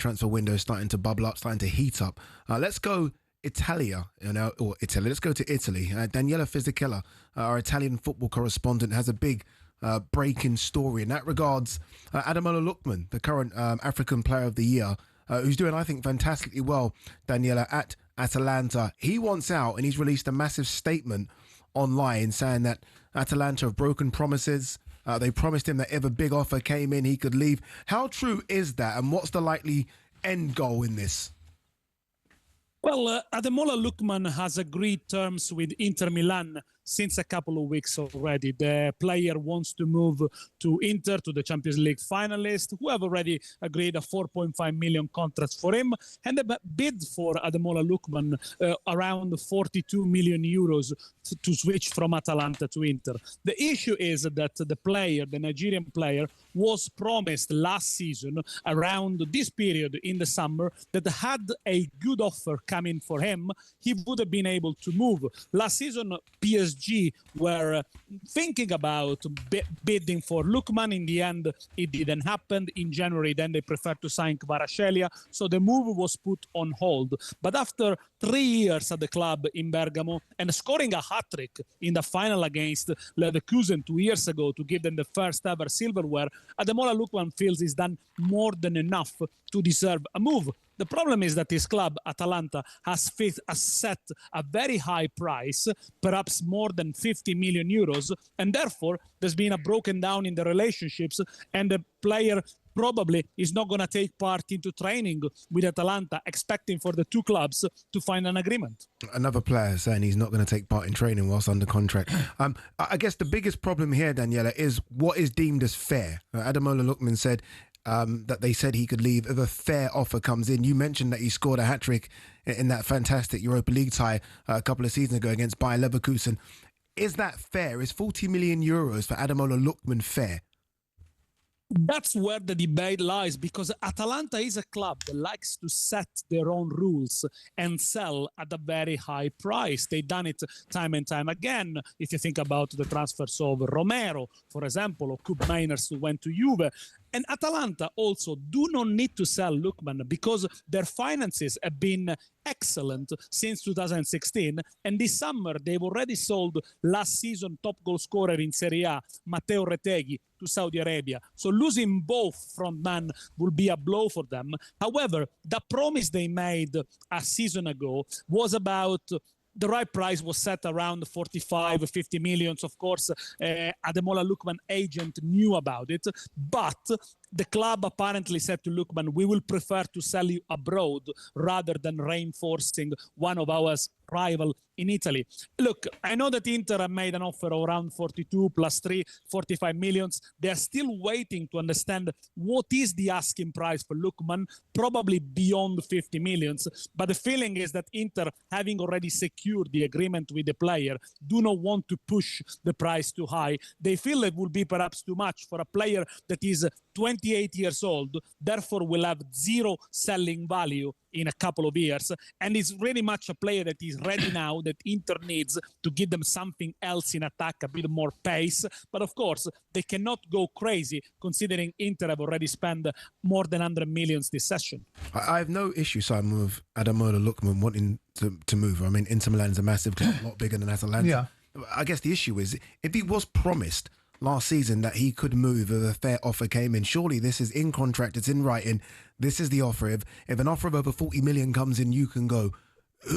transfer window starting to bubble up, starting to heat up. Let's go Italia, or Italy. Let's go to Italy. Daniele Fisichella, our Italian football correspondent, has a big breaking story. In that regards, Ademola Lookman, the current African Player of the Year, who's doing, I think, fantastically well, Daniela, at Atalanta. He wants out, and he's released a massive statement online saying that Atalanta have broken promises. They promised him that if a big offer came in, he could leave. How true is that, and what's the likely end goal in this? Well, Ademola Lookman has agreed terms with Inter Milan since a couple of weeks already. The player wants to move to Inter, to the Champions League finalists, who have already agreed a 4.5 million contract for him, and the bid for Ademola Lookman around 42 million euros to switch from Atalanta to Inter. The issue is that the player, the Nigerian player, was promised last season around this period in the summer that had a good offer coming for him, he would have been able to move. Last season, PSG were thinking about bidding for Lukman. In the end, it didn't happen. In January, then they preferred to sign Kvaratskhelia, so the move was put on hold. But after 3 years at the club in Bergamo and scoring a hat-trick in the final against Leverkusen 2 years ago to give them the first ever silverware, Ademola Lookman feels he's done more than enough to deserve a move. The problem is that his club, Atalanta, has set a very high price, perhaps more than 50 million euros, and therefore there's been a broken down in the relationships, and the player probably is not going to take part into training with Atalanta, expecting for the two clubs to find an agreement. Another player saying he's not going to take part in training whilst under contract. I guess the biggest problem here, Daniela, is what is deemed as fair. Ademola Lookman said that they said he could leave if a fair offer comes in. You mentioned that he scored a hat-trick in that fantastic Europa League tie a couple of seasons ago against Bayer Leverkusen. Is that fair? Is 40 million euros for Ademola Lookman fair? That's where the debate lies, because Atalanta is a club that likes to set their own rules and sell at a very high price. They've done it time and time again. If you think about the transfers of Romero, for example, or Koop Meiners, who went to Juve. And Atalanta also do not need to sell Lukman because their finances have been excellent since 2016. And this summer, they've already sold last season top goal scorer in Serie A, Matteo Retegui, to Saudi Arabia. So losing both frontmen will be a blow for them. However, the promise they made a season ago was about the right price was set around 45, 50 millions. Of course, Ademola Lookman agent knew about it, but the club apparently said to Lukman, we will prefer to sell you abroad rather than reinforcing one of our rival in Italy. Look, I know that Inter have made an offer of around 42 plus 3, 45 millions. They are still waiting to understand what is the asking price for Lukman, probably beyond 50 millions. But the feeling is that Inter, having already secured the agreement with the player, do not want to push the price too high. They feel it will be perhaps too much for a player that is 28 years old, therefore will have zero selling value in a couple of years, and is really much a player that is ready now, that Inter needs to give them something else in attack, a bit more pace. But of course, they cannot go crazy, considering Inter have already spent more than 100 millions this session. I have no issue, Simon, with Ademola Lookman wanting to move. I mean, Inter Milan is a massive club, a lot bigger than Atalanta. Yeah. I guess the issue is, if he was promised last season that he could move if a fair offer came in, surely this is in contract, it's in writing, this is the offer. If an offer of over 40 million comes in, you can go.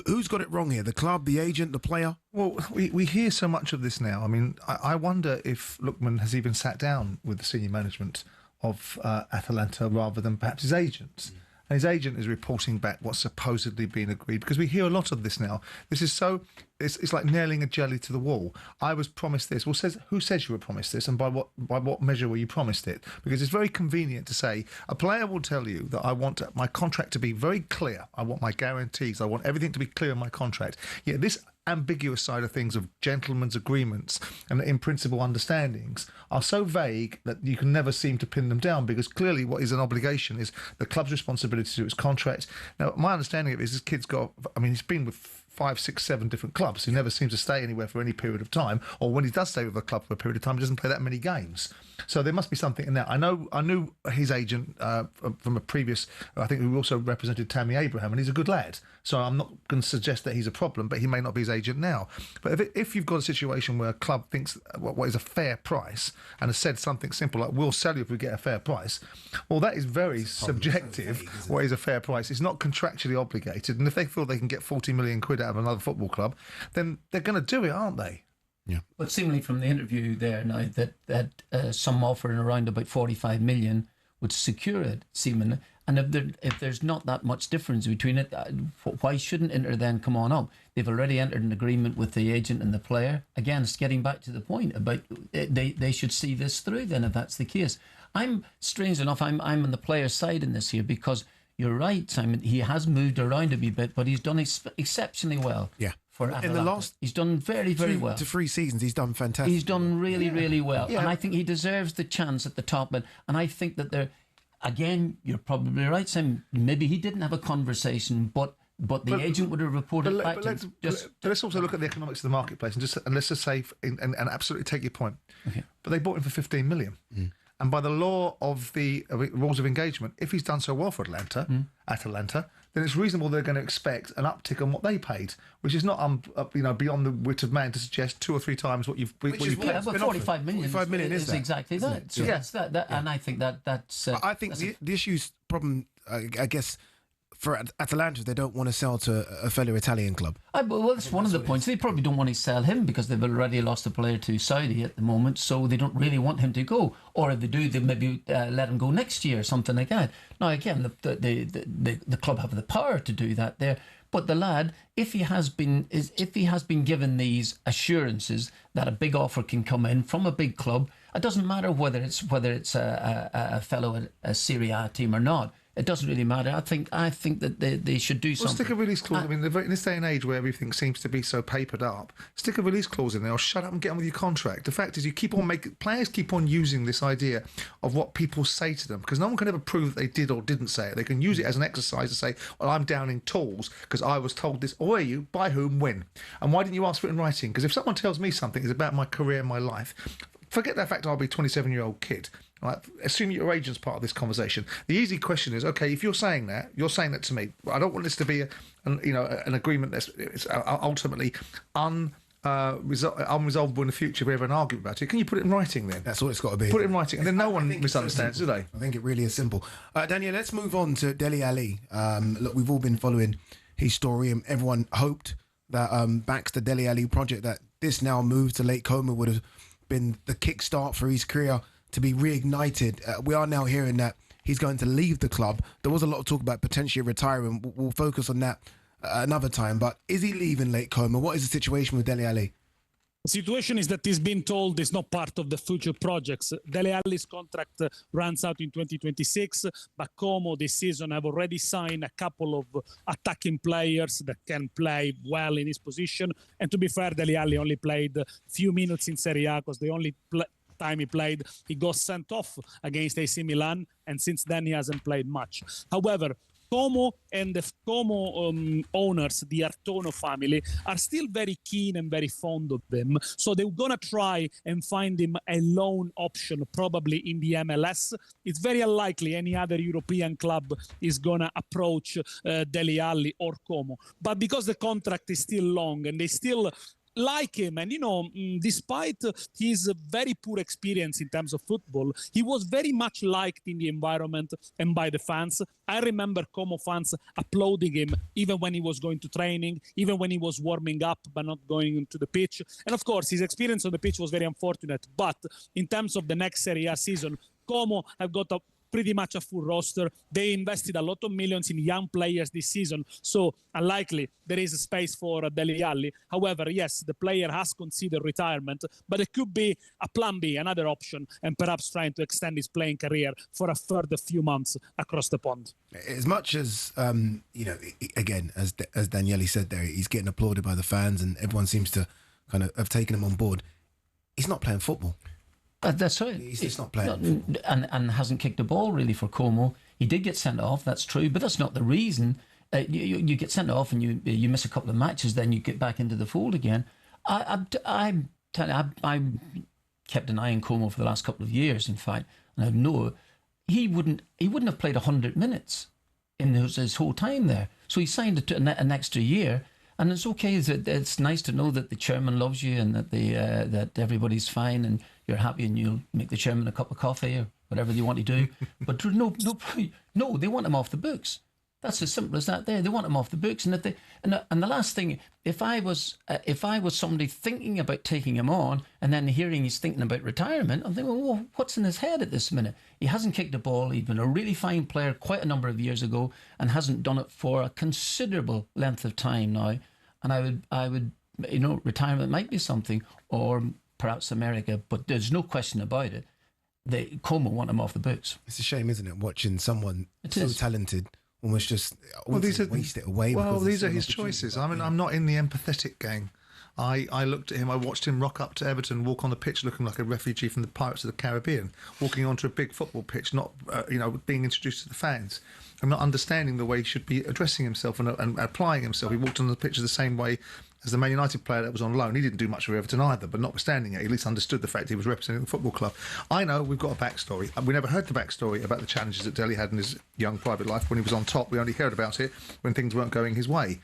Who's got it wrong here? The club, the agent, the player? Well, we hear so much of this now. I mean, I wonder if Lukman has even sat down with the senior management of Atalanta rather than perhaps his agents. And his agent is reporting back what's supposedly been agreed, because we hear a lot of this now. This is so, it's like nailing a jelly to the wall. I was promised this. Well, who says you were promised this, and by what measure were you promised it? Because it's very convenient to say, a player will tell you that I want my contract to be very clear. I want my guarantees. I want everything to be clear in my contract. Yet this ambiguous side of things, of gentlemen's agreements and in principle understandings, are so vague that you can never seem to pin them down, because clearly what is an obligation is the club's responsibility to its contract. Now, my understanding of it is this kid's got, I mean, he's been with 5, 6, 7 different clubs. He never seems to stay anywhere for any period of time, or when he does stay with a club for a period of time, he doesn't play that many games. So there must be something in that. I knew his agent from a previous, I think, who also represented Tammy Abraham, and he's a good lad. So I'm not going to suggest that he's a problem, but he may not be his agent now. But if you've got a situation where a club thinks what is a fair price and has said something simple like, we'll sell you if we get a fair price, well, that is very subjective. What is a fair price? It's not contractually obligated. And if they feel they can get 40 million quid out of another football club, then they're going to do it, aren't they? Yeah. But seemingly from the interview there now that some offering around about 45 million would secure it, seemingly. And if there's not that much difference between it, why shouldn't Inter then come on up? They've already entered an agreement with the agent and the player. Again, it's getting back to the point about they should see this through then if that's the case. Strange enough, I'm on the player's side in this here because you're right, Simon. He has moved around a wee bit, but he's done exceptionally well. Yeah. For Atalanta. In the last, he's done very, very well. 2 to 3 seasons, he's done fantastic. He's done really, really well. Yeah. And I think he deserves the chance at the top. And I think that again, you're probably right, Simon. Maybe he didn't have a conversation, but the agent would have reported back to him. Let's also look at the economics of the marketplace and let's just say, and absolutely take your point. Okay. But they bought him for 15 million. And by the law of the rules of engagement, if he's done so well for Atalanta, then it's reasonable they're going to expect an uptick on what they paid, which is not beyond the wit of man to suggest 2 or 3 times what you've paid. Yeah, but 45 million. 45 million is that? Exactly that. So yes, and I think that's. I think the issue's problem, I guess, for Atalanta, they don't want to sell to a fellow Italian club. Well, that's one of the points. They probably don't want to sell him because they've already lost a player to Saudi at the moment, so they don't really want him to go. Or if they do, they maybe let him go next year or something like that. Now, again, the club have the power to do that there. But the lad, if he has been given these assurances that a big offer can come in from a big club, it doesn't matter whether it's a fellow a Serie A team or not. It doesn't really matter. I think that they should do something. Well, stick a release clause. I mean, in this day and age where everything seems to be so papered up, stick a release clause in there or shut up and get on with your contract. The fact is, players keep on using this idea of what people say to them because no one can ever prove that they did or didn't say it. They can use it as an exercise to say, well, I'm down in tools because I was told this. Or are you? By whom? When? And why didn't you ask for it in writing? Because if someone tells me something is about my career and my life, forget that fact I'll be a 27-year-old kid. Right? Assume your agent's part of this conversation. The easy question is, okay, if you're saying that to me. I don't want this to be an agreement that's ultimately unresolvable in the future if we have an argument about it. Can you put it in writing then? That's what it's got to be. Put it in writing, and then no one misunderstands, do they? I think it really is simple. Daniel, let's move on to Dele Alli. Look, we've all been following his story, and everyone hoped that backs the Dele Alli project, that this now move to Lake Como would have been the kickstart for his career to be reignited. We are now hearing that he's going to leave the club. There was a lot of talk about potentially retiring. We'll focus on that another time. But is he leaving Lake Como? What is the situation with Dele Alli? The situation is that he's been told it's not part of the future projects. Dele Alli's contract runs out in 2026, but Como this season have already signed a couple of attacking players that can play well in his position. And to be fair, Dele Alli only played a few minutes in Serie A because the only time he played, he got sent off against AC Milan, and since then he hasn't played much. However, Como and the Como owners, the Artono family, are still very keen and very fond of him. So they're going to try and find him a loan option, probably in the MLS. It's very unlikely any other European club is going to approach Dele Alli or Como. But because the contract is still long and they still like him, and despite his very poor experience in terms of football, he was very much liked in the environment and by the fans. I remember Como fans applauding him even when he was going to training, even when he was warming up but not going into the pitch. And of course, his experience on the pitch was very unfortunate. But in terms of the next Serie A season, Como have got pretty much a full roster. They invested a lot of millions in young players this season, so unlikely there is a space for Dele Alli. However, yes, the player has considered retirement, but it could be a plan B, another option, and perhaps trying to extend his playing career for a further few months across the pond. As much as, again, as Daniele said there, he's getting applauded by the fans and everyone seems to kind of have taken him on board. He's not playing football. That's right. He's not playing. And hasn't kicked a ball really for Como. He did get sent off, that's true, but that's not the reason. You get sent off and you miss a couple of matches, then you get back into the fold again. I kept an eye on Como for the last couple of years, in fact, and I know he wouldn't have played 100 minutes in his whole time there. So he signed an extra year, and it's okay. It's nice to know that the chairman loves you and that that everybody's fine and you're happy, and you'll make the chairman a cup of coffee or whatever they want to do. But no, they want him off the books. That's as simple as that. They want him off the books, and the last thing, if I was somebody thinking about taking him on, and then hearing he's thinking about retirement, I'm thinking, well, what's in his head at this minute? He hasn't kicked a ball. He'd been a really fine player quite a number of years ago, and hasn't done it for a considerable length of time now. And I would, retirement might be something, or perhaps America, but there's no question about it. Como want him off the books. It's a shame, isn't it, watching someone so talented almost just waste it away. Well, these are his choices. I mean, I'm not in the empathetic game. I looked at him, I watched him rock up to Everton, walk on the pitch looking like a refugee from the Pirates of the Caribbean, walking onto a big football pitch, not being introduced to the fans. I'm not understanding the way he should be addressing himself and applying himself. He walked on the pitch the same way as the Man United player that was on loan. He didn't do much for Everton either, but notwithstanding it, he at least understood the fact he was representing the football club. I know we've got a backstory. We never heard the backstory about the challenges that Dele had in his young private life when he was on top. We only heard about it when things weren't going his way.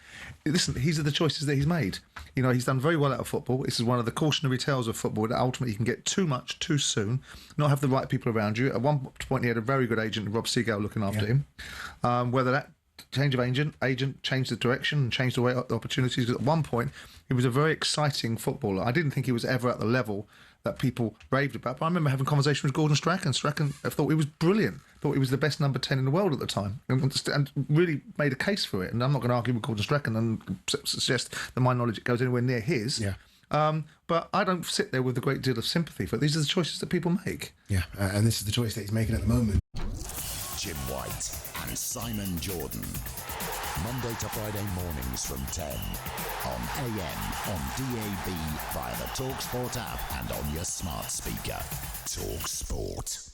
Listen, these are the choices that he's made. He's done very well out of football. This is one of the cautionary tales of football, that ultimately you can get too much too soon, not have the right people around you. At one point he had a very good agent, Rob Seagal, looking after him. Whether that change of agent changed the direction and changed the way the opportunities. At one point, he was a very exciting footballer. I didn't think he was ever at the level that people raved about, but I remember having a conversation with Gordon Strachan. Strachan, I thought he was brilliant. Thought he was the best number 10 in the world at the time, and really made a case for it. And I'm not going to argue with Gordon Strachan and suggest that my knowledge goes anywhere near his. Yeah. But I don't sit there with a great deal of sympathy for it. These are the choices that people make. Yeah, and this is the choice that he's making at the moment. Jim White and Simon Jordan. Monday to Friday mornings from 10 on AM, on DAB, via the talkSPORT app and on your smart speaker. talkSPORT.